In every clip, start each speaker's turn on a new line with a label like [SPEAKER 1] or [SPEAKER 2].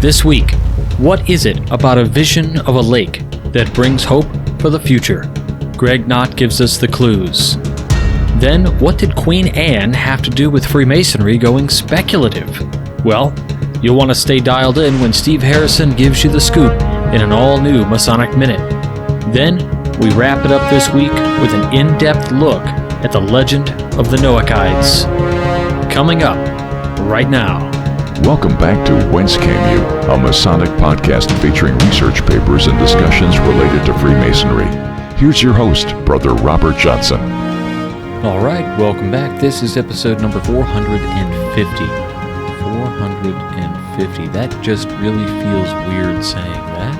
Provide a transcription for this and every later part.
[SPEAKER 1] This week, what is it about a vision of a lake that brings hope for the future? Greg Knott gives us the clues. Then, what did Queen Anne have to do with Freemasonry going speculative? Well, you'll want to stay dialed in when Steve Harrison gives you the scoop in an all-new Masonic Minute. Then, we wrap it up this week with an in-depth look at the legend of the Noachides. Coming up right now.
[SPEAKER 2] Welcome back to Whence Came You, a Masonic podcast featuring research papers and discussions related to Freemasonry. Here's your host, Brother Robert Johnson.
[SPEAKER 1] All right, welcome back. This is episode number 450. 450. That just really feels weird saying that.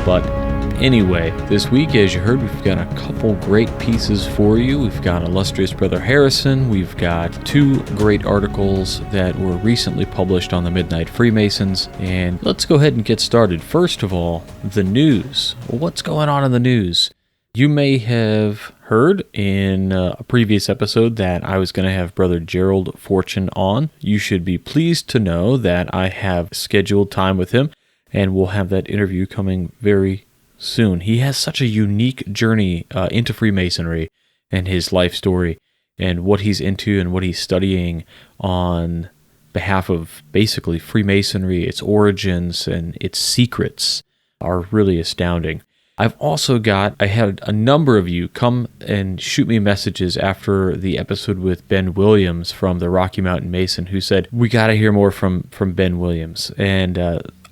[SPEAKER 1] But anyway, this week, as you heard, we've got a couple great pieces for you. We've got illustrious Brother Harrison. We've got two great articles that were recently published on the Midnight Freemasons. And let's go ahead and get started. First of all, the news. What's going on in the news? You may have heard in a previous episode that I was going to have Brother Gerald Fortune on. You should be pleased to know that I have scheduled time with him, and we'll have that interview coming very soon. He has such a unique journey into Freemasonry and his life story and what he's into and what he's studying on behalf of basically Freemasonry, its origins and its secrets are really astounding. I had a number of you come and shoot me messages after the episode with Ben Williams from the Rocky Mountain Mason who said, we got to hear more from Ben Williams. And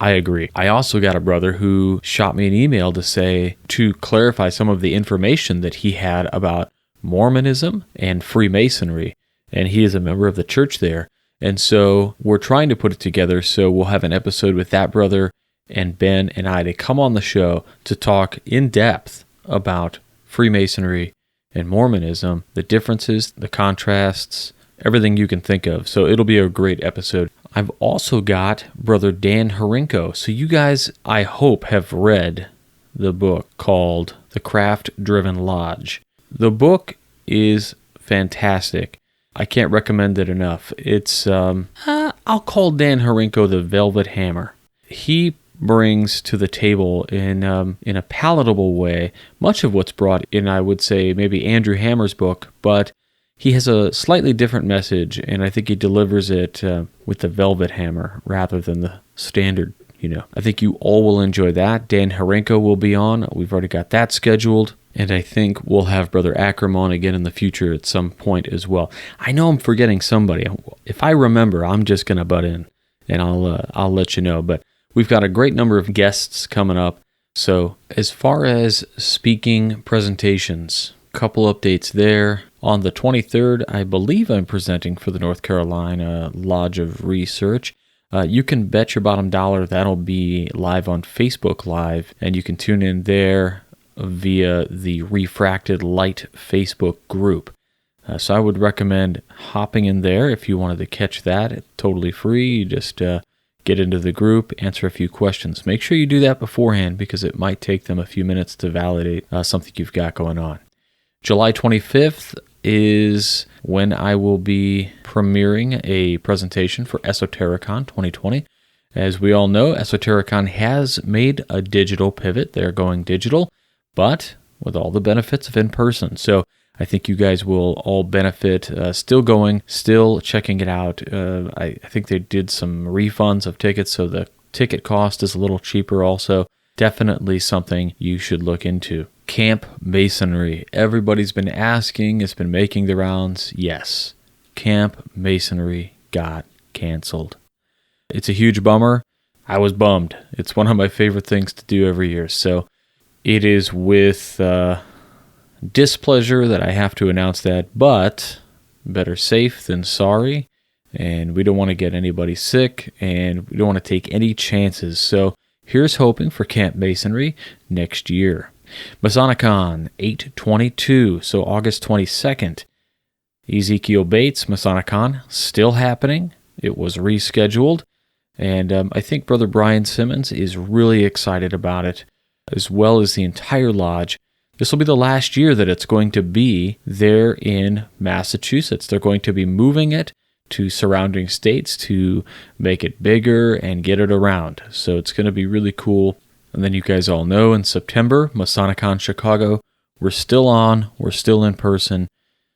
[SPEAKER 1] I agree. I also got a brother who shot me an email to clarify some of the information that he had about Mormonism and Freemasonry. And he is a member of the church there. And so we're trying to put it together. So we'll have an episode with that brother and Ben and I to come on the show to talk in depth about Freemasonry and Mormonism, the differences, the contrasts, everything you can think of. So it'll be a great episode. I've also got Brother Dan Harinko. So you guys, I hope, have read the book called The Craft-Driven Lodge. The book is fantastic. I can't recommend it enough. It's, I'll call Dan Harinko the Velvet Hammer. He brings to the table in a palatable way much of what's brought in, I would say, maybe Andrew Hammer's book, but he has a slightly different message, and I think he delivers it with the Velvet Hammer rather than the standard, I think you all will enjoy that. Dan Harinko will be on. We've already got that scheduled, and I think we'll have Brother Akram on again in the future at some point as well. I know I'm forgetting somebody. If I remember, I'm just going to butt in, and I'll let you know, but we've got a great number of guests coming up. So as far as speaking presentations, a couple updates there. On the 23rd, I believe I'm presenting for the North Carolina Lodge of Research. You can bet your bottom dollar that'll be live on Facebook Live, and you can tune in there via the Refracted Light Facebook group. So I would recommend hopping in there if you wanted to catch that. It's totally free. You just get into the group, answer a few questions. Make sure you do that beforehand because it might take them a few minutes to validate something you've got going on. July 25th is when I will be premiering a presentation for Esotericon 2020. As we all know, Esotericon has made a digital pivot. They're going digital, but with all the benefits of in-person. So I think you guys will all benefit. Still going, still checking it out. I think they did some refunds of tickets, so the ticket cost is a little cheaper also. Definitely something you should look into. Camp Masonry. Everybody's been asking. It's been making the rounds. Yes, Camp Masonry got canceled. It's a huge bummer. I was bummed. It's one of my favorite things to do every year. So it is with displeasure that I have to announce that, but better safe than sorry, and we don't want to get anybody sick, and we don't want to take any chances. So here's hoping for Camp Masonry next year. Masonicon 8/22, so August 22nd. Ezekiel Bates, Masonicon, still happening. It was rescheduled, and I think Brother Brian Simmons is really excited about it, as well as the entire lodge. This will be the last year that it's going to be there in Massachusetts. They're going to be moving it to surrounding states to make it bigger and get it around. So it's going to be really cool. And then you guys all know in September, MasoniCon Chicago, we're still on, we're still in person.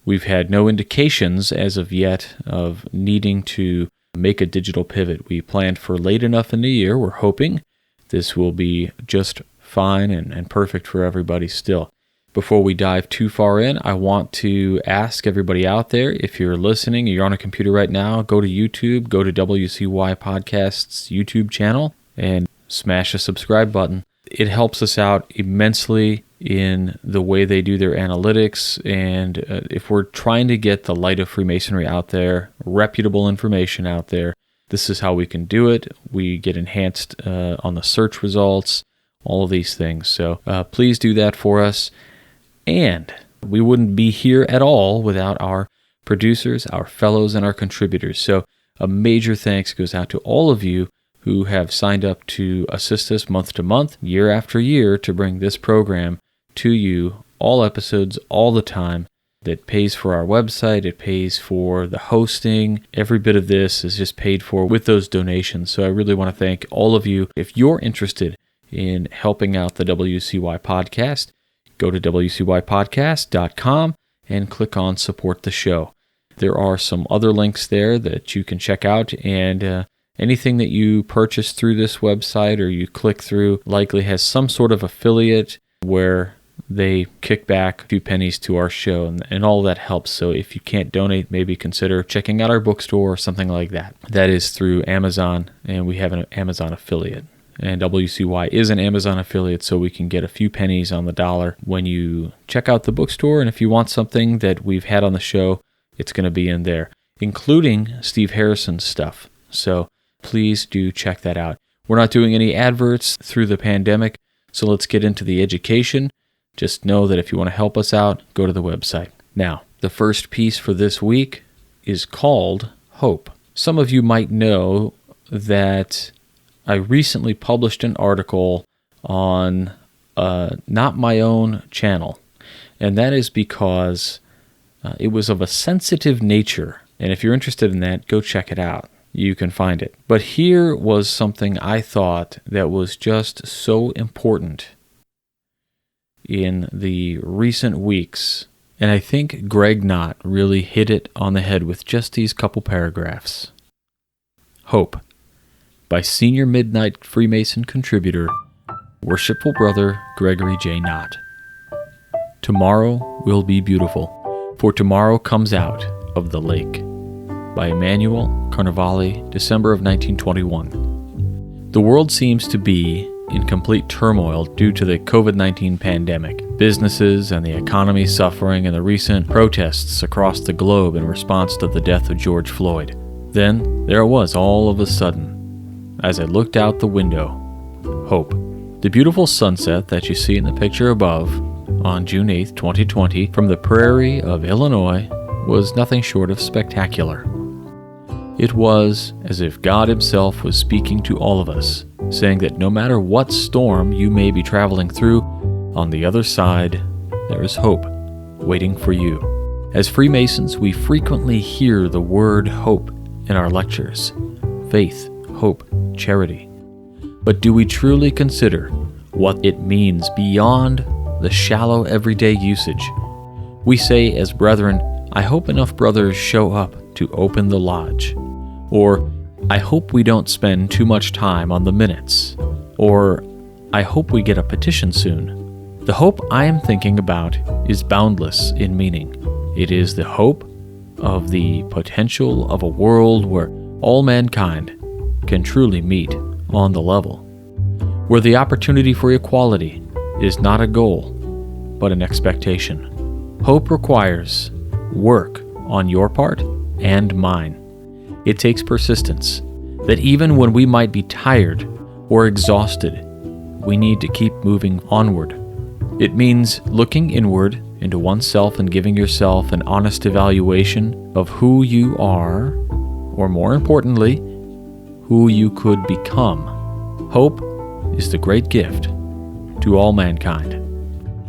[SPEAKER 1] We've had no indications as of yet of needing to make a digital pivot. We planned for late enough in the year. We're hoping this will be just fine and perfect for everybody still. Before we dive too far in, I want to ask everybody out there, if you're listening, you're on a computer right now, go to YouTube, go to WCY Podcast's YouTube channel, and smash the subscribe button. It helps us out immensely in the way they do their analytics, and if we're trying to get the light of Freemasonry out there, reputable information out there, this is how we can do it. We get enhanced on the search results, all of these things. So please do that for us. And we wouldn't be here at all without our producers, our fellows, and our contributors. So a major thanks goes out to all of you who have signed up to assist us month to month, year after year, to bring this program to you, all episodes, all the time. That pays for our website, it pays for the hosting. Every bit of this is just paid for with those donations. So I really want to thank all of you. If you're interested in helping out the WCY podcast, go to wcypodcast.com and click on Support the Show. There are some other links there that you can check out, and anything that you purchase through this website or you click through likely has some sort of affiliate where they kick back a few pennies to our show, and all that helps. So if you can't donate, maybe consider checking out our bookstore or something like that. That is through Amazon, and we have an Amazon affiliate. And WCY is an Amazon affiliate, so we can get a few pennies on the dollar when you check out the bookstore. And if you want something that we've had on the show, it's going to be in there, including Steve Harrison's stuff. So please do check that out. We're not doing any adverts through the pandemic, so let's get into the education. Just know that if you want to help us out, go to the website. Now, the first piece for this week is called Hope. Some of you might know that I recently published an article on Not My Own channel, and that is because it was of a sensitive nature, and if you're interested in that, go check it out. You can find it. But here was something I thought that was just so important in the recent weeks, and I think Greg Knott really hit it on the head with just these couple paragraphs. Hope, by Senior Midnight Freemason contributor, Worshipful Brother Gregory J. Knott. Tomorrow will be beautiful, for tomorrow comes out of the lake. By Emmanuel Carnevale, December of 1921. The world seems to be in complete turmoil due to the COVID-19 pandemic, businesses and the economy suffering, and the recent protests across the globe in response to the death of George Floyd. Then there it was all of a sudden. As I looked out the window, hope. The beautiful sunset that you see in the picture above on June 8, 2020, from the prairie of Illinois was nothing short of spectacular. It was as if God Himself was speaking to all of us, saying that no matter what storm you may be traveling through, on the other side, there is hope waiting for you. As Freemasons, we frequently hear the word hope in our lectures. Faith, hope, charity. But do we truly consider what it means beyond the shallow everyday usage? We say as brethren, I hope enough brothers show up to open the lodge. Or, I hope we don't spend too much time on the minutes. Or, I hope we get a petition soon. The hope I am thinking about is boundless in meaning. It is the hope of the potential of a world where all mankind can truly meet on the level, where the opportunity for equality is not a goal, but an expectation. Hope requires work on your part and mine. It takes persistence, that even when we might be tired or exhausted, we need to keep moving onward. It means looking inward into oneself and giving yourself an honest evaluation of who you are, or more importantly, who you could become. Hope is the great gift to all mankind.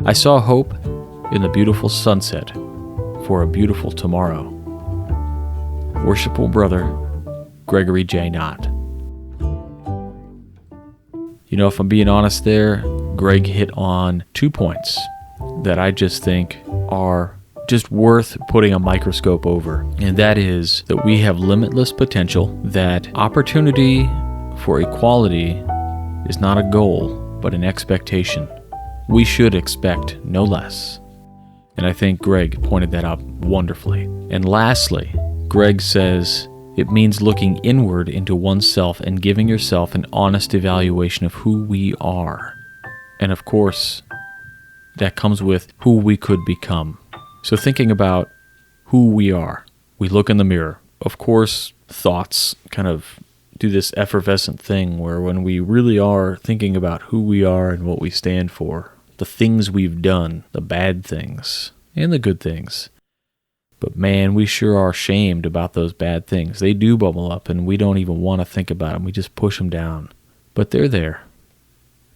[SPEAKER 1] I saw hope in the beautiful sunset for a beautiful tomorrow. Worshipful Brother Gregory J. Knott. You know, if I'm being honest there, Greg hit on 2 points that I just think are just worth putting a microscope over. And that is that we have limitless potential, that opportunity for equality is not a goal, but an expectation. We should expect no less. And I think Greg pointed that out wonderfully. And lastly, Greg says it means looking inward into oneself and giving yourself an honest evaluation of who we are. And of course, that comes with who we could become. So thinking about who we are, we look in the mirror. Of course, thoughts kind of do this effervescent thing where when we really are thinking about who we are and what we stand for, the things we've done, the bad things and the good things. But man, we sure are shamed about those bad things. They do bubble up and we don't even want to think about them. We just push them down. But they're there.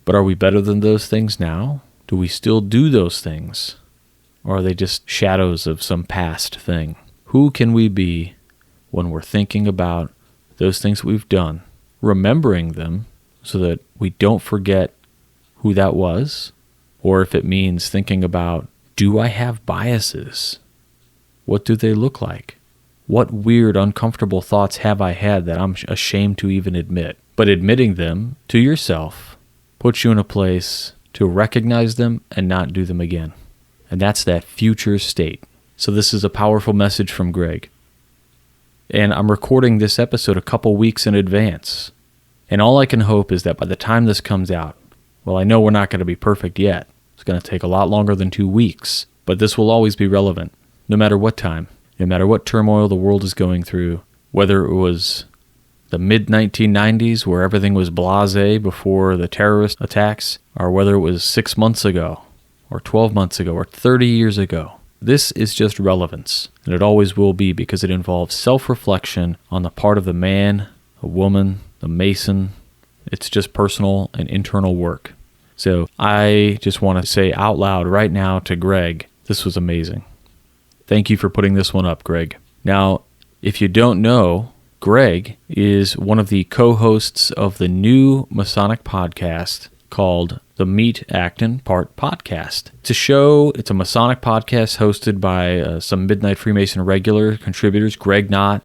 [SPEAKER 1] But are we better than those things now? Do we still do those things? Or are they just shadows of some past thing? Who can we be when we're thinking about those things we've done, remembering them so that we don't forget who that was? Or if it means thinking about, do I have biases? What do they look like? What weird, uncomfortable thoughts have I had that I'm ashamed to even admit? But admitting them to yourself puts you in a place to recognize them and not do them again. And that's that future state. So this is a powerful message from Greg. And I'm recording this episode a couple weeks in advance. And all I can hope is that by the time this comes out, well, I know we're not going to be perfect yet. It's going to take a lot longer than 2 weeks. But this will always be relevant, no matter what time, no matter what turmoil the world is going through, whether it was the mid-1990s where everything was blasé before the terrorist attacks, or whether it was 6 months ago, or 12 months ago, or 30 years ago. This is just relevance, and it always will be because it involves self-reflection on the part of the man, a woman, the Mason. It's just personal and internal work. So I just want to say out loud right now to Greg, this was amazing. Thank you for putting this one up, Greg. Now, if you don't know, Greg is one of the co-hosts of the new Masonic podcast called the Meet, Act, and Part Podcast. It's a Masonic podcast hosted by some Midnight Freemason regular contributors, Greg Knott,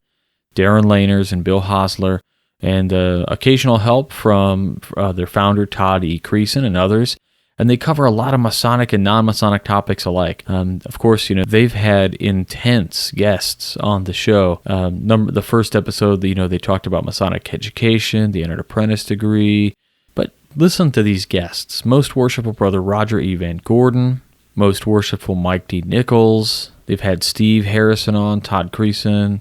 [SPEAKER 1] Darren Laners, and Bill Hosler, and occasional help from their founder, Todd E. Creason, and others. And they cover a lot of Masonic and non-Masonic topics alike. Of course, they've had intense guests on the show. The first episode, they talked about Masonic education, the entered apprentice degree. But listen to these guests. Most Worshipful Brother Roger E. Van Gordon, Most Worshipful Mike D. Nichols. They've had Steve Harrison on, Todd Creason,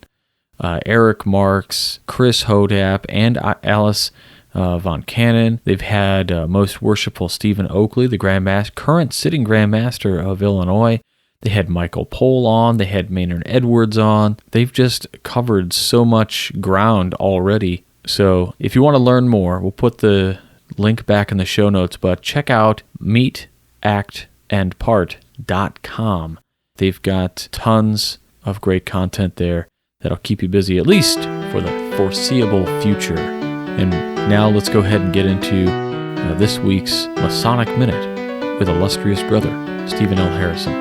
[SPEAKER 1] Eric Marks, Chris Hodap, and Alice Von Cannon. They've had Most Worshipful Stephen Oakley, the current sitting Grand Master of Illinois. They had Michael Pohl on. They had Maynard Edwards on. They've just covered so much ground already. So if you want to learn more, we'll put the link back in the show notes, but check out meetactandpart.com. They've got tons of great content there that'll keep you busy, at least for the foreseeable future. And now let's go ahead and get into this week's Masonic Minute with illustrious brother Stephen L. Harrison.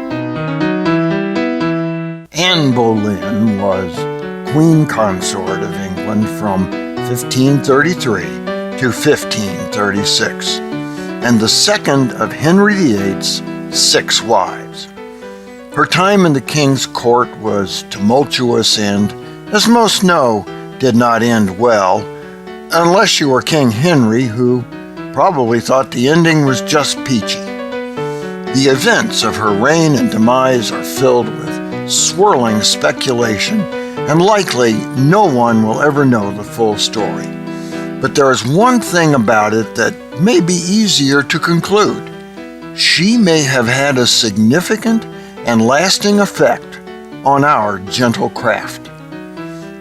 [SPEAKER 3] Anne Boleyn was Queen Consort of England from 1533 to 1536, and the second of Henry VIII's 6 wives. Her time in the king's court was tumultuous and, as most know, did not end well, unless you were King Henry, who probably thought the ending was just peachy. The events of her reign and demise are filled with swirling speculation, and likely no one will ever know the full story. But there is one thing about it that may be easier to conclude. She may have had a significant and lasting effect on our gentle craft.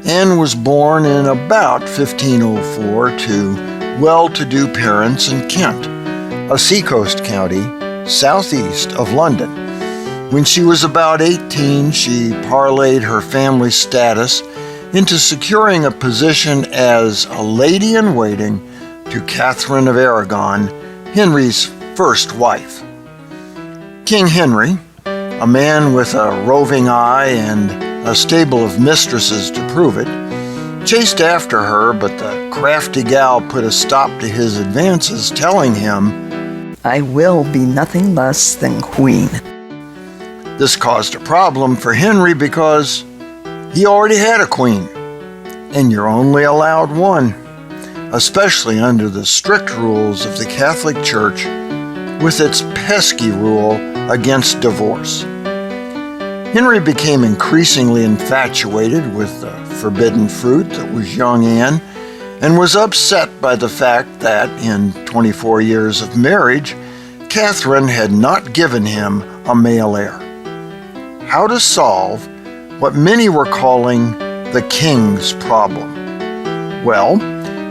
[SPEAKER 3] Anne was born in about 1504 to well-to-do parents in Kent, a seacoast county southeast of London. When she was about 18, she parlayed her family status into securing a position as a lady-in-waiting to Catherine of Aragon, Henry's first wife. King Henry, a man with a roving eye and a stable of mistresses to prove it, chased after her, but the crafty gal put a stop to his advances, telling him,
[SPEAKER 4] "I will be nothing less than queen."
[SPEAKER 3] This caused a problem for Henry because he already had a queen, and you're only allowed one, especially under the strict rules of the Catholic Church with its pesky rule against divorce. Henry became increasingly infatuated with the forbidden fruit that was young Anne, and was upset by the fact that in 24 years of marriage, Catherine had not given him a male heir. How to solve what many were calling the king's problem? Well,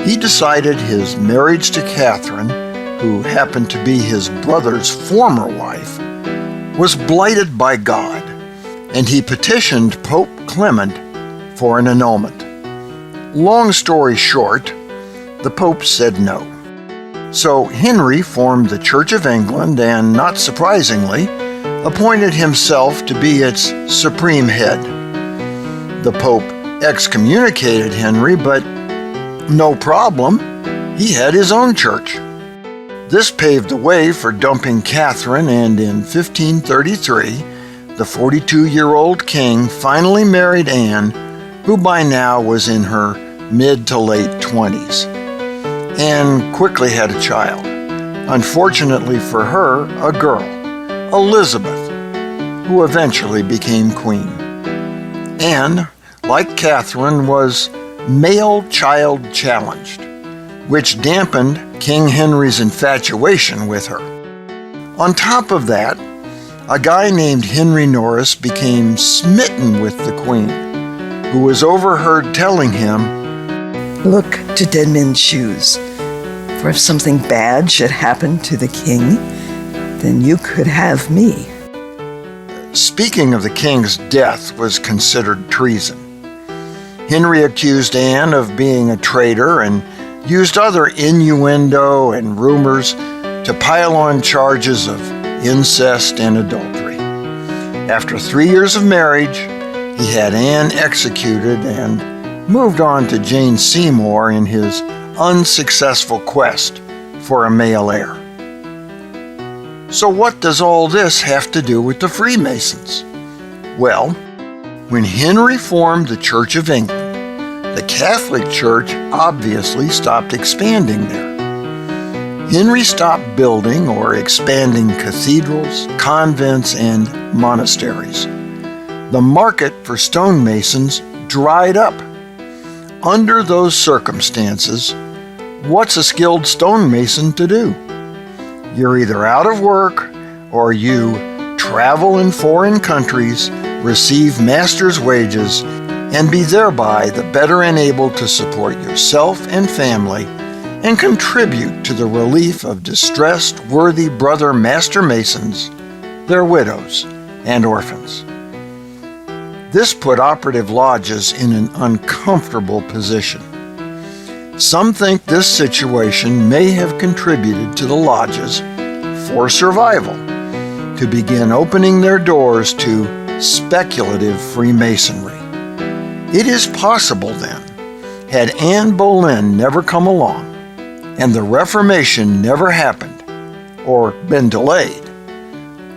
[SPEAKER 3] he decided his marriage to Catherine, who happened to be his brother's former wife, was blighted by God, and he petitioned Pope Clement for an annulment. Long story short, the Pope said no. So Henry formed the Church of England and, not surprisingly, appointed himself to be its supreme head. The Pope excommunicated Henry, but no problem, he had his own church. This paved the way for dumping Catherine, and in 1533, the 42-year-old king finally married Anne, who by now was in her mid to late 20s, and quickly had a child. Unfortunately for her, a girl, Elizabeth, who eventually became queen. Anne, like Catherine, was male child challenged, which dampened King Henry's infatuation with her. On top of that, a guy named Henry Norris became smitten with the queen, who was overheard telling him,
[SPEAKER 4] "Look to dead men's shoes, for if something bad should happen to the king, then you could have me."
[SPEAKER 3] Speaking of the king's death was considered treason. Henry accused Anne of being a traitor and used other innuendo and rumors to pile on charges of incest and adultery. After 3 years of marriage, he had Anne executed and moved on to Jane Seymour in his unsuccessful quest for a male heir. So what does all this have to do with the Freemasons? Well, when Henry formed the Church of England, the Catholic Church obviously stopped expanding there. Henry stopped building or expanding cathedrals, convents, and monasteries. The market for stonemasons dried up. Under those circumstances, what's a skilled stonemason to do? You're either out of work or you travel in foreign countries, receive master's wages, and be thereby the better enabled to support yourself and family and contribute to the relief of distressed, worthy brother master masons, their widows, and orphans. This put operative lodges in an uncomfortable position. Some think this situation may have contributed to the lodges, for survival, to begin opening their doors to speculative Freemasonry. It is possible then, had Anne Boleyn never come along, and the Reformation never happened, or been delayed,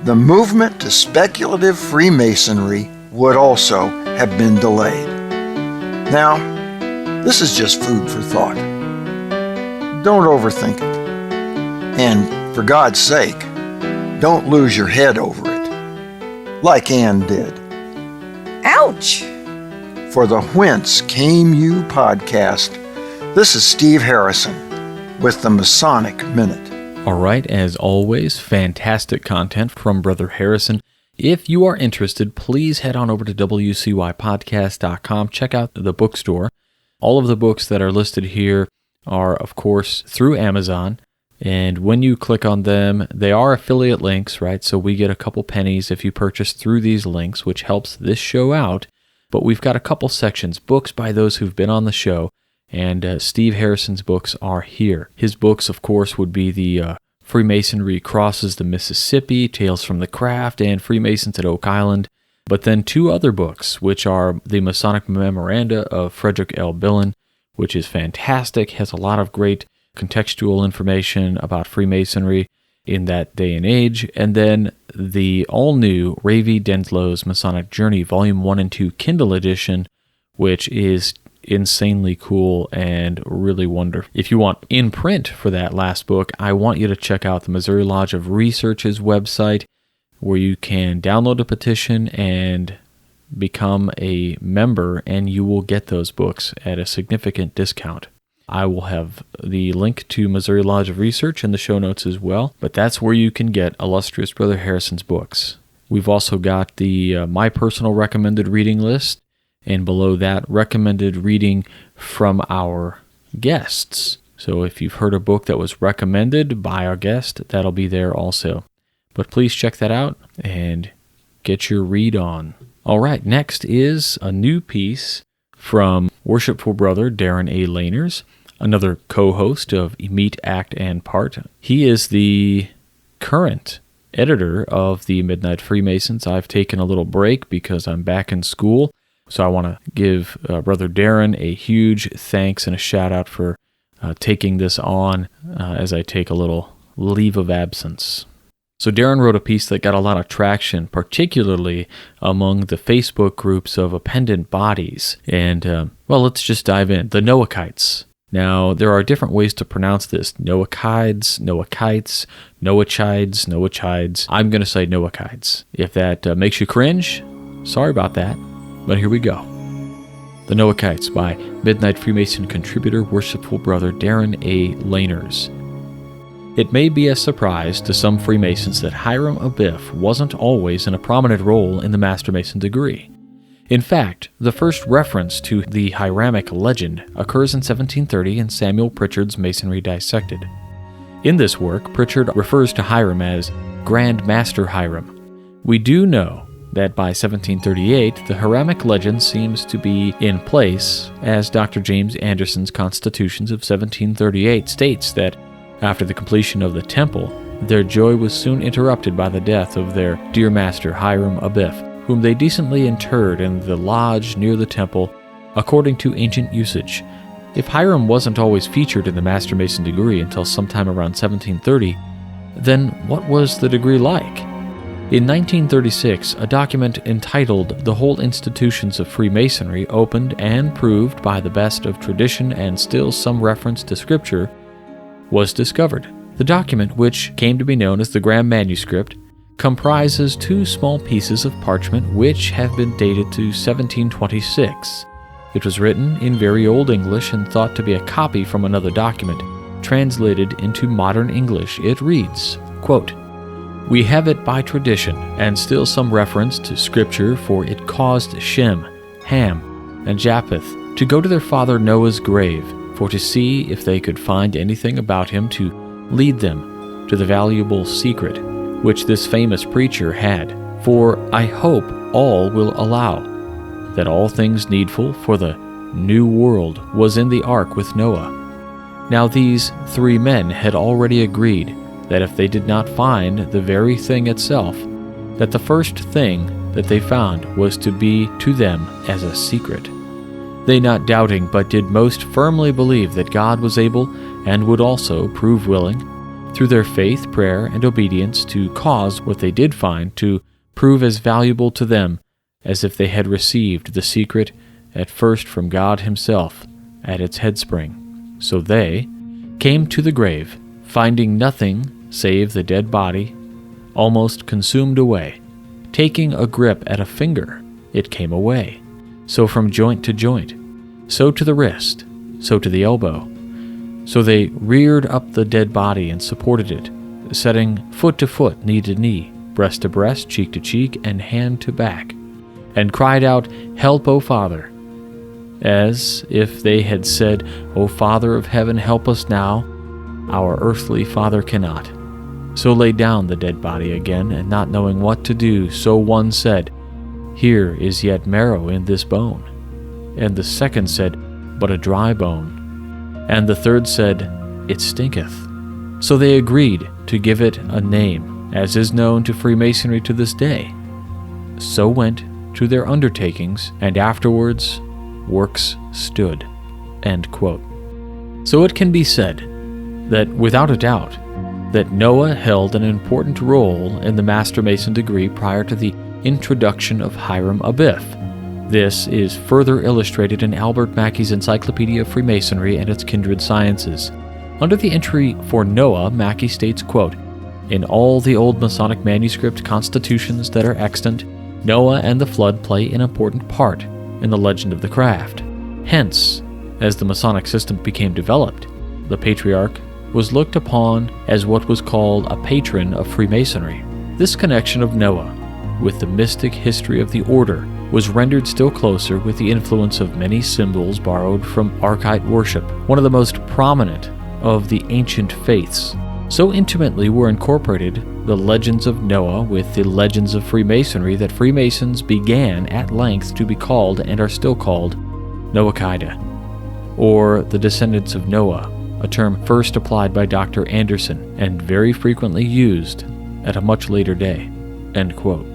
[SPEAKER 3] the movement to speculative Freemasonry would also have been delayed. Now, this is just food for thought. Don't overthink it. And for God's sake, don't lose your head over it, like Anne did.
[SPEAKER 4] Ouch!
[SPEAKER 3] For the Whence Came You podcast, this is Steve Harrison with the Masonic Minute.
[SPEAKER 1] All right, as always, fantastic content from Brother Harrison. If you are interested, please head on over to wcypodcast.com. Check out the bookstore. All of the books that are listed here are, of course, through Amazon. And when you click on them, they are affiliate links, right? So we get a couple pennies if you purchase through these links, which helps this show out. But we've got a couple sections, books by those who've been on the show, and Steve Harrison's books are here. His books, of course, would be the Freemasonry Crosses the Mississippi, Tales from the Craft, and Freemasons at Oak Island. But then two other books, which are the Masonic Memoranda of Frederick L. Billen, which is fantastic, has a lot of great contextual information about Freemasonry in that day and age, and then the all-new Ravi Denslow's Masonic Journey, Volume 1 and 2 Kindle edition, which is insanely cool and really wonderful. If you want in print for that last book, I want you to check out the Missouri Lodge of Research's website, where you can download a petition and become a member, and you will get those books at a significant discount. I will have the link to Missouri Lodge of Research in the show notes as well, but that's where you can get Illustrious Brother Harrison's books. We've also got the my personal recommended reading list, and below that, recommended reading from our guests. So if you've heard a book that was recommended by our guest, that'll be there also. But please check that out and get your read on. All right, next is a new piece from Worshipful Brother Darren A. Laners, another co-host of Meet, Act, and Part. He is the current editor of the Midnight Freemasons. I've taken a little break because I'm back in school, so I want to give Brother Darren a huge thanks and a shout-out for taking this on as I take a little leave of absence. So Darren wrote a piece that got a lot of traction, particularly among the Facebook groups of appendant bodies. And, let's just dive in. The Noachides. Now, there are different ways to pronounce this. Noachides, Noachites, Noachides. I'm going to say Noachides. If that makes you cringe, sorry about that, but here we go. The Noachides by Midnight Freemason contributor, Worshipful Brother Darren A. Laners. It may be a surprise to some Freemasons that Hiram Abiff wasn't always in a prominent role in the Master Mason degree. In fact, the first reference to the Hiramic legend occurs in 1730 in Samuel Pritchard's Masonry Dissected. In this work, Pritchard refers to Hiram as Grand Master Hiram. We do know that by 1738, the Hiramic legend seems to be in place, as Dr. James Anderson's Constitutions of 1738 states that after the completion of the temple, their joy was soon interrupted by the death of their dear master Hiram Abiff, whom they decently interred in the lodge near the temple, according to ancient usage. If Hiram wasn't always featured in the Master Mason degree until sometime around 1730, then what was the degree like? In 1936, a document entitled The Whole Institutions of Freemasonry, opened and proved by the best of tradition and still some reference to Scripture, was discovered. The document, which came to be known as the Graham Manuscript, comprises two small pieces of parchment which have been dated to 1726. It was written in very old English and thought to be a copy from another document. Translated into modern English, it reads, quote, "We have it by tradition, and still some reference to Scripture, for it caused Shem, Ham, and Japheth to go to their father Noah's grave, for to see if they could find anything about him to lead them to the valuable secret which this famous preacher had. For I hope all will allow that all things needful for the new world was in the ark with Noah. Now these three men had already agreed that if they did not find the very thing itself, that the first thing that they found was to be to them as a secret. They not doubting, but did most firmly believe that God was able and would also prove willing, through their faith, prayer, and obedience, to cause what they did find to prove as valuable to them as if they had received the secret at first from God himself at its headspring. So they came to the grave, finding nothing save the dead body, almost consumed away. Taking a grip at a finger, it came away. So from joint to joint, so to the wrist, so to the elbow. So they reared up the dead body and supported it, setting foot to foot, knee to knee, breast to breast, cheek to cheek, and hand to back, and cried out, "Help, O Father," as if they had said, "O Father of heaven, help us now, our earthly father cannot." So laid down the dead body again, and not knowing what to do, so one said, Here is yet marrow in this bone. And the second said, But a dry bone. And the third said, It stinketh. So they agreed to give it a name, as is known to Freemasonry to this day. So went to their undertakings, and afterwards works stood." End quote. So it can be said that, without a doubt, that Noah held an important role in the Master Mason degree prior to the introduction of Hiram Abiff. This is further illustrated in Albert Mackey's Encyclopedia of Freemasonry and its Kindred Sciences. Under the entry for Noah, Mackey states, quote, "In all the old Masonic manuscript constitutions that are extant, Noah and the flood play an important part in the legend of the craft. Hence, as the Masonic system became developed, the patriarch was looked upon as what was called a patron of Freemasonry. This connection of Noah with the mystic history of the order was rendered still closer with the influence of many symbols borrowed from Archite worship, one of the most prominent of the ancient faiths. So intimately were incorporated the legends of Noah with the legends of Freemasonry that Freemasons began at length to be called, and are still called, Noachides, or the descendants of Noah, a term first applied by Dr. Anderson and very frequently used at a much later day." End quote.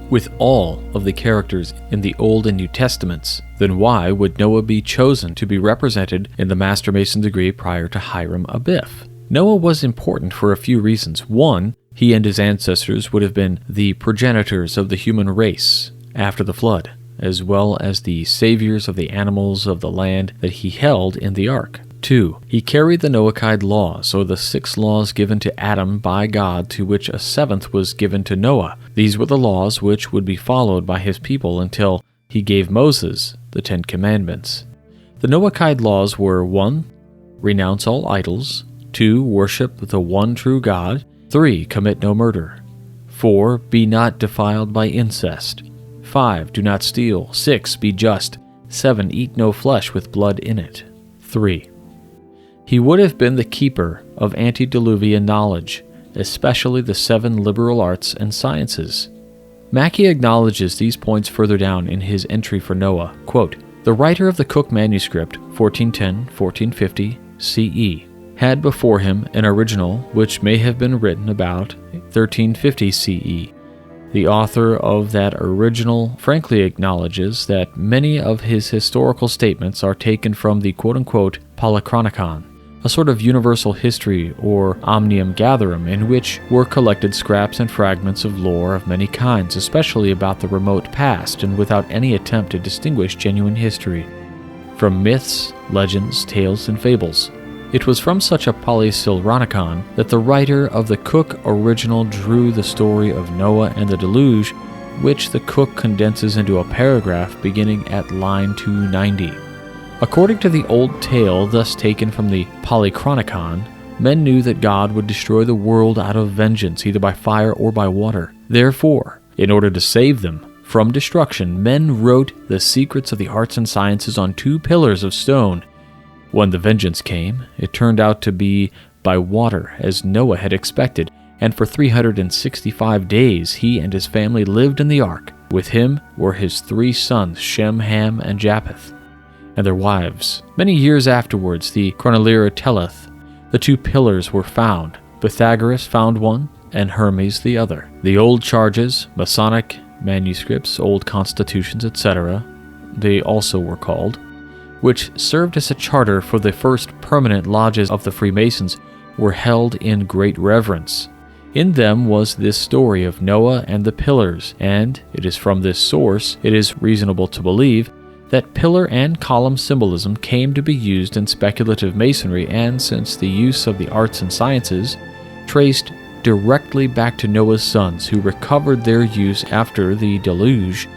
[SPEAKER 1] With all of the characters in the Old and New Testaments, then why would Noah be chosen to be represented in the Master Mason degree prior to Hiram Abiff? Noah was important for a few reasons. One, he and his ancestors would have been the progenitors of the human race after the flood, as well as the saviors of the animals of the land that he held in the ark. 2. He carried the Noachide laws, or the 6 laws given to Adam by God, to which a 7th was given to Noah. These were the laws which would be followed by his people until he gave Moses the 10 Commandments. The Noachide laws were 1. Renounce all idols. 2. Worship the one true God. 3. Commit no murder. 4. Be not defiled by incest. 5. Do not steal. 6. Be just. 7. Eat no flesh with blood in it. 3. He would have been the keeper of antediluvian knowledge, especially the 7 liberal arts and sciences. Mackey acknowledges these points further down in his entry for Noah. Quote, "The writer of the Cook manuscript, 1410-1450 CE, had before him an original which may have been written about 1350 CE. The author of that original frankly acknowledges that many of his historical statements are taken from the quote-unquote Polychronicon, a sort of universal history or omnium gatherum in which were collected scraps and fragments of lore of many kinds, especially about the remote past, and without any attempt to distinguish genuine history from myths, legends, tales, and fables. It was from such a Polysilronicon that the writer of the Cook original drew the story of Noah and the deluge, which the Cook condenses into a paragraph beginning at line 290. According to the old tale thus taken from the Polychronicon, men knew that God would destroy the world out of vengeance, either by fire or by water. Therefore, in order to save them from destruction, men wrote the secrets of the arts and sciences on 2 pillars of stone. When the vengeance came, it turned out to be by water, as Noah had expected, and for 365 days he and his family lived in the ark. With him were his 3 sons, Shem, Ham, and Japheth, and their wives. Many years afterwards, the Chronolyra telleth, the 2 pillars were found. Pythagoras found one, and Hermes the other. The old charges, Masonic manuscripts, old constitutions, etc., they also were called, which served as a charter for the first permanent lodges of the Freemasons, were held in great reverence. In them was this story of Noah and the pillars, and it is from this source it is reasonable to believe that pillar and column symbolism came to be used in speculative masonry, and since the use of the arts and sciences traced directly back to Noah's sons, who recovered their use after the deluge,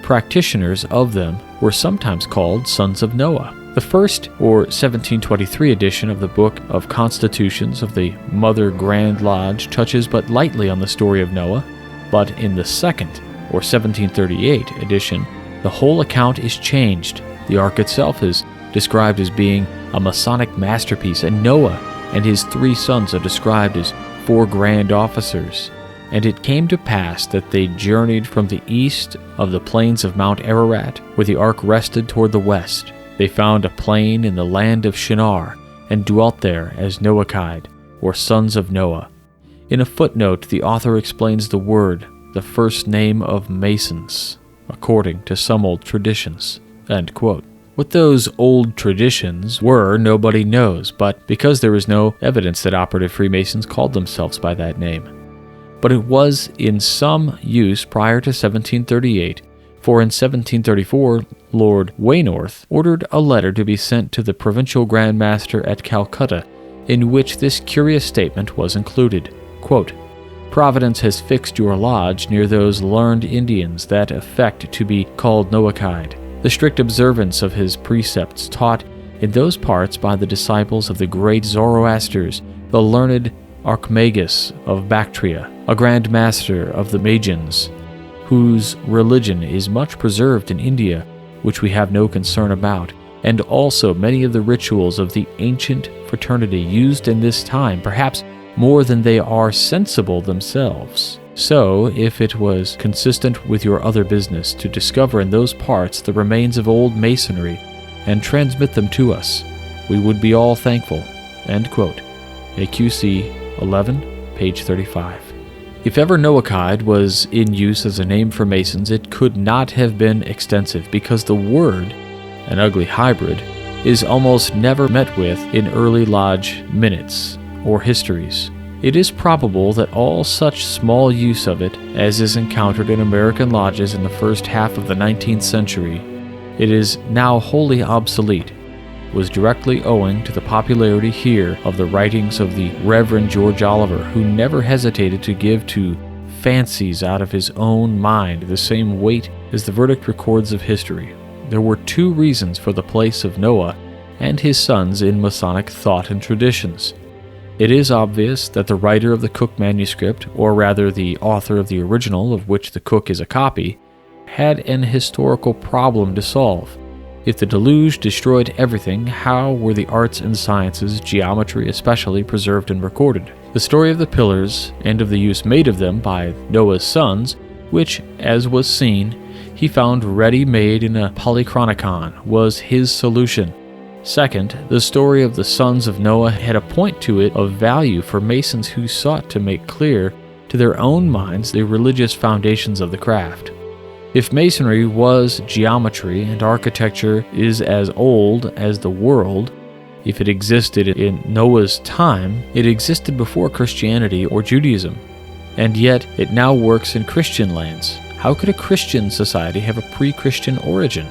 [SPEAKER 1] practitioners of them were sometimes called sons of Noah. The first, or 1723 edition of the Book of Constitutions of the Mother Grand Lodge touches but lightly on the story of Noah, but in the second, or 1738 edition, the whole account is changed. The ark itself is described as being a Masonic masterpiece, and Noah and his 3 sons are described as 4 grand officers. And it came to pass that they journeyed from the east of the plains of Mount Ararat, where the ark rested toward the west. They found a plain in the land of Shinar, and dwelt there as Noachide, or sons of Noah. In a footnote, the author explains the word, the first name of masons, according to some old traditions. End quote. What those old traditions were, nobody knows, but because there is no evidence that operative Freemasons called themselves by that name. But it was in some use prior to 1738, for in 1734, Lord Waynorth ordered a letter to be sent to the provincial Grand Master at Calcutta, in which this curious statement was included. Quote, "Providence has fixed your lodge near those learned Indians that affect to be called Noachide. The strict observance of his precepts taught in those parts by the disciples of the great Zoroasters, the learned Archimagus of Bactria, a grand master of the Magians, whose religion is much preserved in India, which we have no concern about, and also many of the rituals of the ancient fraternity used in this time, perhaps more than they are sensible themselves. So, if it was consistent with your other business to discover in those parts the remains of old masonry and transmit them to us, we would be all thankful." End quote. AQC 11, page 35. If ever Noachide was in use as a name for Masons, it could not have been extensive, because the word, an ugly hybrid, is almost never met with in early lodge minutes or histories. It is probable that all such small use of it as is encountered in American lodges in the first half of the 19th century, it is now wholly obsolete, was directly owing to the popularity here of the writings of the Reverend George Oliver, who never hesitated to give to fancies out of his own mind the same weight as the verdict records of history. There were two reasons for the place of Noah and his sons in Masonic thought and traditions. It is obvious that the writer of the Cook manuscript, or rather the author of the original of which the Cook is a copy, had an historical problem to solve. If the deluge destroyed everything, how were the arts and sciences, geometry especially, preserved and recorded? The story of the pillars, and of the use made of them by Noah's sons, which, as was seen, he found ready-made in a Polychronicon, was his solution. Second, the story of the sons of Noah had a point to it of value for Masons who sought to make clear to their own minds the religious foundations of the craft. If Masonry was geometry and architecture is as old as the world, if it existed in Noah's time, it existed before Christianity or Judaism, and yet it now works in Christian lands. How could a Christian society have a pre-Christian origin?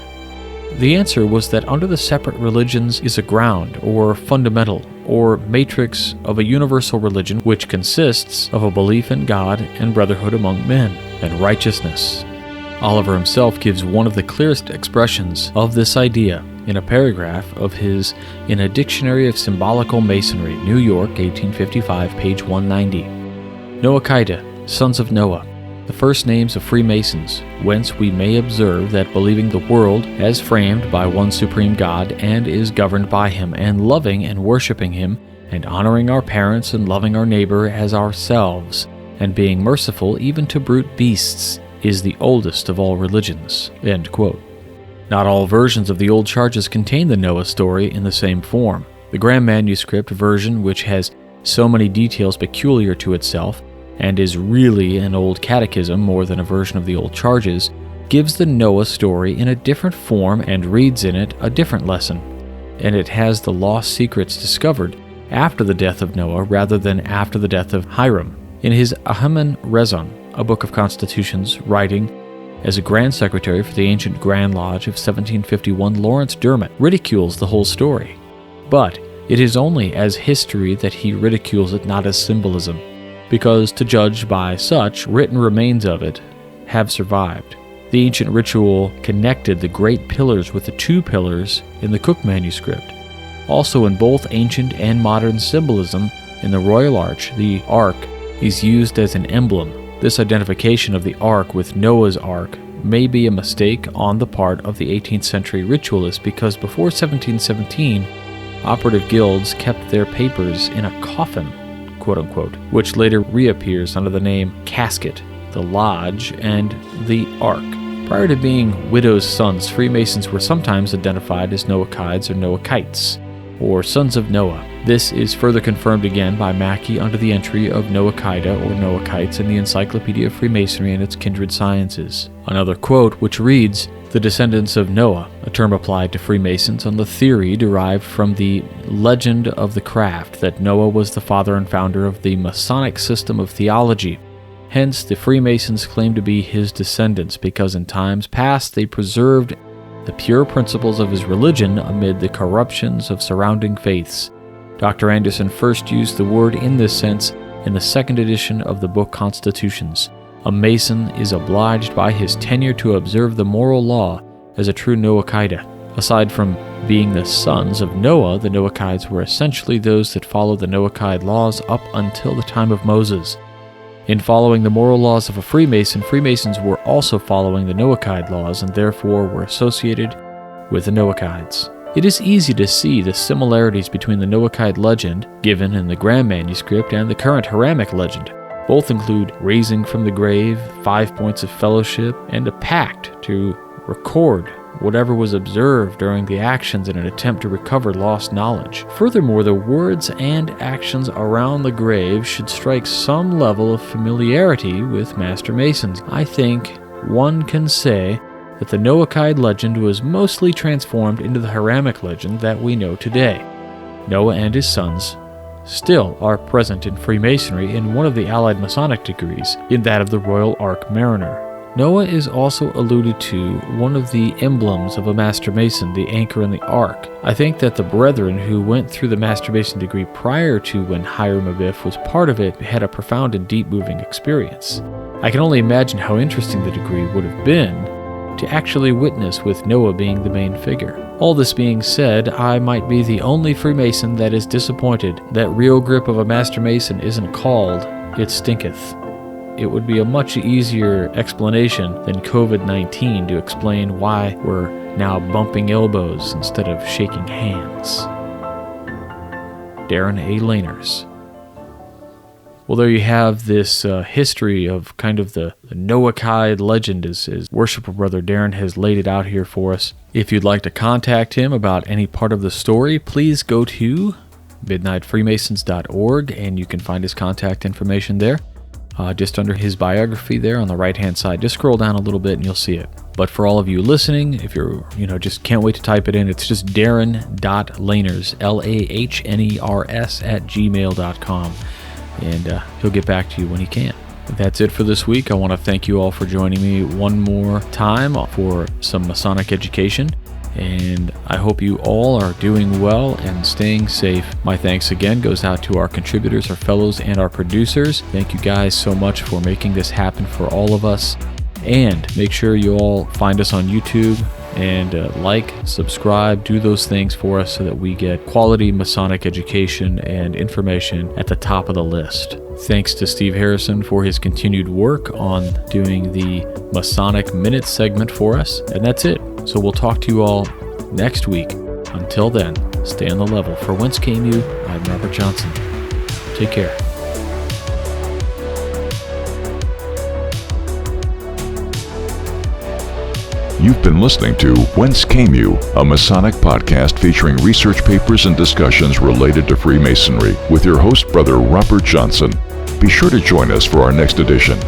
[SPEAKER 1] The answer was that under the separate religions is a ground, or fundamental, or matrix of a universal religion which consists of a belief in God and brotherhood among men, and righteousness. Oliver himself gives one of the clearest expressions of this idea in a paragraph of his In a Dictionary of Symbolical Masonry, New York, 1855, page 190. Noachide, sons of Noah, the first names of Freemasons, whence we may observe that believing the world as framed by one supreme God and is governed by him, and loving and worshiping him, and honoring our parents and loving our neighbor as ourselves, and being merciful even to brute beasts, is the oldest of all religions." End quote. Not all versions of the old charges contain the Noah story in the same form. The Graham manuscript version, which has so many details peculiar to itself, and is really an old catechism more than a version of the old charges, gives the Noah story in a different form and reads in it a different lesson. And it has the lost secrets discovered after the death of Noah rather than after the death of Hiram. In his Ahiman Rezon, a book of constitutions, writing as a Grand Secretary for the ancient Grand Lodge of 1751, Lawrence Dermott ridicules the whole story. But it is only as history that he ridicules it, not as symbolism, because to judge by such, written remains of it have survived. The ancient ritual connected the great pillars with the two pillars in the Cook manuscript. Also in both ancient and modern symbolism, in the Royal Arch, the Ark is used as an emblem. This identification of the Ark with Noah's Ark may be a mistake on the part of the 18th century ritualists, because before 1717, operative guilds kept their papers in a coffin, quote-unquote, which later reappears under the name Casket, the Lodge, and the Ark. Prior to being widows' sons, Freemasons were sometimes identified as Noachides or Noachites, or Sons of Noah. This is further confirmed again by Mackey under the entry of Noachida or Noachites in the Encyclopedia of Freemasonry and its kindred sciences. Another quote which reads, "The descendants of Noah, a term applied to Freemasons on the theory derived from the legend of the craft that Noah was the father and founder of the Masonic system of theology. Hence, the Freemasons claim to be his descendants because in times past they preserved the pure principles of his religion amid the corruptions of surrounding faiths." Dr. Anderson first used the word in this sense in the second edition of the book Constitutions. A Mason is obliged by his tenure to observe the moral law as a true Noachide. Aside from being the sons of Noah, the Noachides were essentially those that followed the Noachide laws up until the time of Moses. In following the moral laws of a Freemason, Freemasons were also following the Noachide laws and therefore were associated with the Noachides. It is easy to see the similarities between the Noachide legend, given in the Graham manuscript, and the current Hiramic legend. Both include raising from the grave, 5 points of fellowship, and a pact to record whatever was observed during the actions in an attempt to recover lost knowledge. Furthermore, the words and actions around the grave should strike some level of familiarity with Master Masons. I think one can say that the Noachide legend was mostly transformed into the Hiramic legend that we know today. Noah and his sons still are present in Freemasonry in one of the Allied Masonic degrees, in that of the Royal Ark Mariner. Noah is also alluded to one of the emblems of a Master Mason, the anchor in the Ark. I think that the brethren who went through the Master Mason degree prior to when Hiram Abiff was part of it had a profound and deep-moving experience. I can only imagine how interesting the degree would have been to actually witness with Noah being the main figure. All this being said, I might be the only Freemason that is disappointed that Real Grip of a Master Mason isn't called It Stinketh. It would be a much easier explanation than COVID-19 to explain why we're now bumping elbows instead of shaking hands. Darren A. Laners. Well, there you have this history of kind of the Noachide legend as Worshipful Brother Darren has laid it out here for us. If you'd like to contact him about any part of the story, please go to midnightfreemasons.org and you can find his contact information there. Just under his biography there on the right-hand side. Just scroll down a little bit and you'll see it. But for all of you listening, if you're, just can't wait to type it in, it's just darren.laners, LAHNERS @gmail.com. And he'll get back to you when he can. That's it for this week. I want to thank you all for joining me one more time for some Masonic education. And I hope you all are doing well and staying safe. My thanks again goes out to our contributors, our fellows, and our producers. Thank you guys so much for making this happen for all of us. And make sure you all find us on YouTube and like, subscribe, do those things for us so that we get quality Masonic education and information at the top of the list. Thanks to Steve Harrison for his continued work on doing the Masonic Minute segment for us. And that's it. So we'll talk to you all next week. Until then, stay on the level. For Whence Came You, I'm Robert Johnson. Take care.
[SPEAKER 2] You've been listening to Whence Came You, a Masonic podcast featuring research papers and discussions related to Freemasonry with your host, Brother Robert Johnson. Be sure to join us for our next edition.